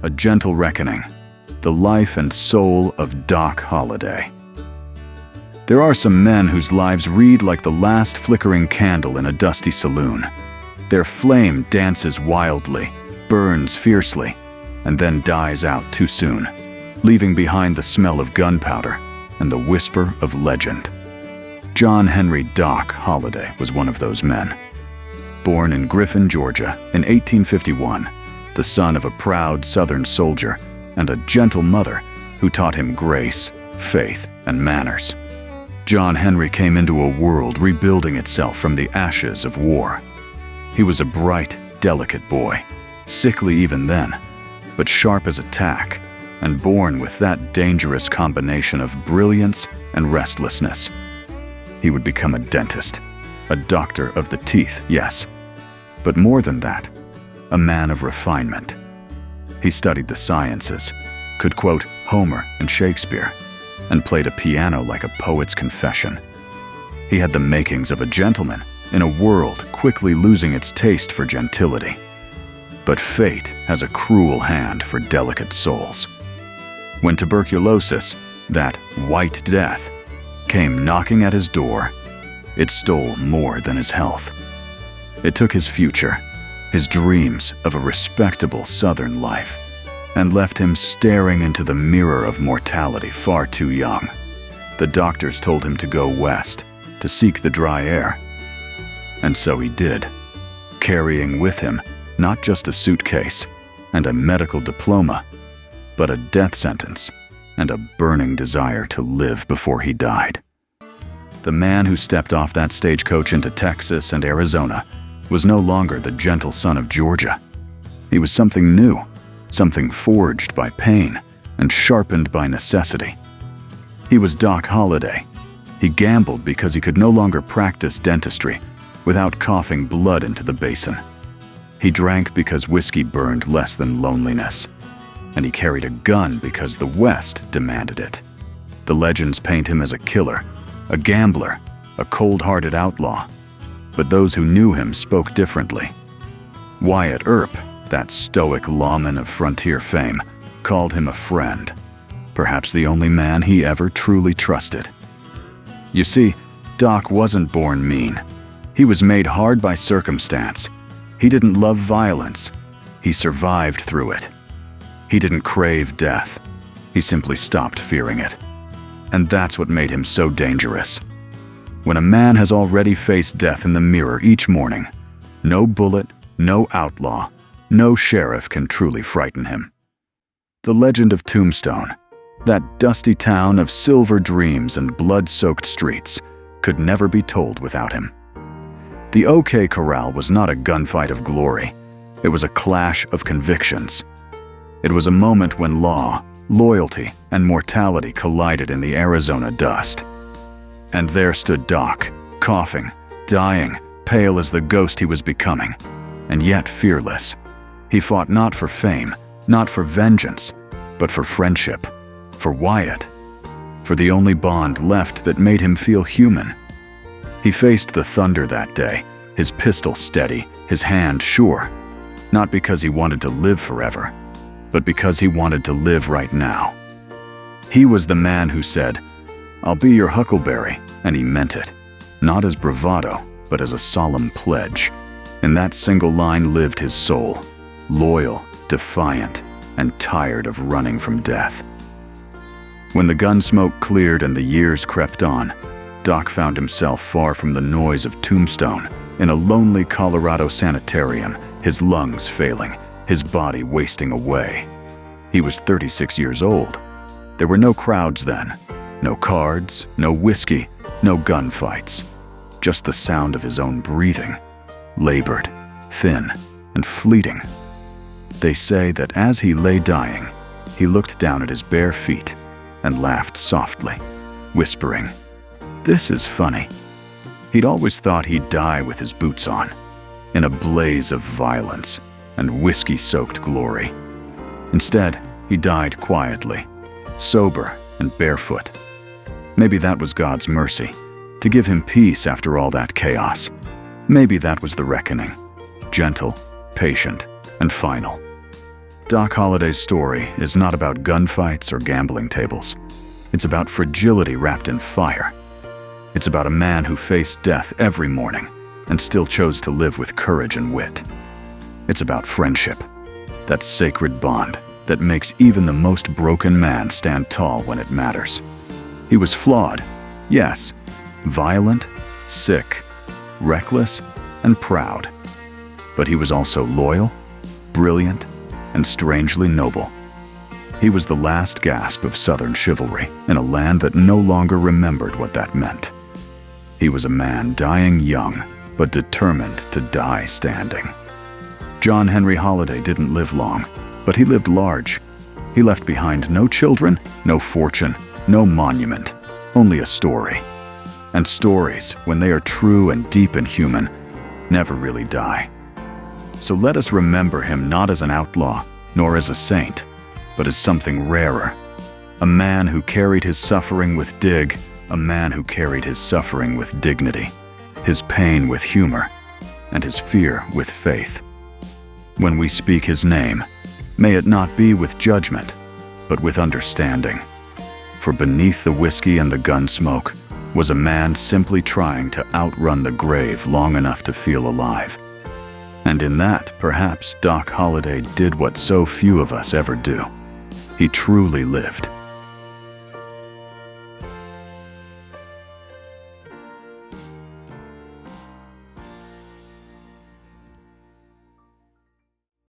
A Gentle Reckoning, the life and soul of Doc Holliday. There are some men whose lives read like the last flickering candle in a dusty saloon. Their flame dances wildly, burns fiercely, and then dies out too soon, leaving behind the smell of gunpowder and the whisper of legend. John Henry "Doc" Holliday was one of those men. Born in Griffin, Georgia in 1851, the son of a proud Southern soldier and a gentle mother who taught him grace, faith, and manners, John Henry came into a world rebuilding itself from the ashes of war. He was a bright, delicate boy, sickly even then, but sharp as a tack, and born with that dangerous combination of brilliance and restlessness. He would become a dentist, a doctor of the teeth, yes, but more than that, a man of refinement. He studied the sciences, could quote Homer and Shakespeare, and played a piano like a poet's confession. He had the makings of a gentleman in a world quickly losing its taste for gentility. But fate has a cruel hand for delicate souls. When tuberculosis, that white death, came knocking at his door, it stole more than his health. It took his future, his dreams of a respectable Southern life, and left him staring into the mirror of mortality far too young. The doctors told him to go west, to seek the dry air. And so he did, carrying with him not just a suitcase and a medical diploma, but a death sentence and a burning desire to live before he died. The man who stepped off that stagecoach into Texas and Arizona was no longer the gentle son of Georgia. He was something new, something forged by pain and sharpened by necessity. He was Doc Holliday. He gambled because he could no longer practice dentistry without coughing blood into the basin. He drank because whiskey burned less than loneliness. And he carried a gun because the West demanded it. The legends paint him as a killer, a gambler, a cold-hearted outlaw. But those who knew him spoke differently. Wyatt Earp, that stoic lawman of frontier fame, called him a friend, perhaps the only man he ever truly trusted. You see, Doc wasn't born mean. He was made hard by circumstance. He didn't love violence. He survived through it. He didn't crave death. He simply stopped fearing it. And that's what made him so dangerous. When a man has already faced death in the mirror each morning, no bullet, no outlaw, no sheriff can truly frighten him. The legend of Tombstone, that dusty town of silver dreams and blood-soaked streets, could never be told without him. The OK Corral was not a gunfight of glory. It was a clash of convictions. It was a moment when law, loyalty, and mortality collided in the Arizona dust. And there stood Doc, coughing, dying, pale as the ghost he was becoming, and yet fearless. He fought not for fame, not for vengeance, but for friendship, for Wyatt, for the only bond left that made him feel human. He faced the thunder that day, his pistol steady, his hand sure, not because he wanted to live forever, but because he wanted to live right now. He was the man who said, "I'll be your huckleberry," and he meant it, not as bravado, but as a solemn pledge. In that single line lived his soul, loyal, defiant, and tired of running from death. When the gun smoke cleared and the years crept on, Doc found himself far from the noise of Tombstone, in a lonely Colorado sanitarium, his lungs failing, his body wasting away. He was 36 years old. There were no crowds then, no cards, no whiskey, no gunfights, just the sound of his own breathing, labored, thin, and fleeting. They say that as he lay dying, he looked down at his bare feet and laughed softly, whispering, "This is funny." He'd always thought he'd die with his boots on, in a blaze of violence and whiskey-soaked glory. Instead, he died quietly, sober and barefoot. Maybe that was God's mercy, to give him peace after all that chaos. Maybe that was the reckoning, gentle, patient, and final. Doc Holliday's story is not about gunfights or gambling tables. It's about fragility wrapped in fire. It's about a man who faced death every morning and still chose to live with courage and wit. It's about friendship, that sacred bond that makes even the most broken man stand tall when it matters. He was flawed, yes, violent, sick, reckless, and proud. But he was also loyal, brilliant, and strangely noble. He was the last gasp of Southern chivalry in a land that no longer remembered what that meant. He was a man dying young, but determined to die standing. John Henry Holliday didn't live long, but he lived large. He left behind no children, no fortune, no monument, only a story. And stories, when they are true and deep and human, never really die. So let us remember him not as an outlaw, nor as a saint, but as something rarer. A man who carried his suffering with dig, a man who carried his suffering with dignity, his pain with humor, and his fear with faith. When we speak his name, may it not be with judgment, but with understanding. For beneath the whiskey and the gun smoke was a man simply trying to outrun the grave long enough to feel alive. And in that, perhaps, Doc Holliday did what so few of us ever do. He truly lived.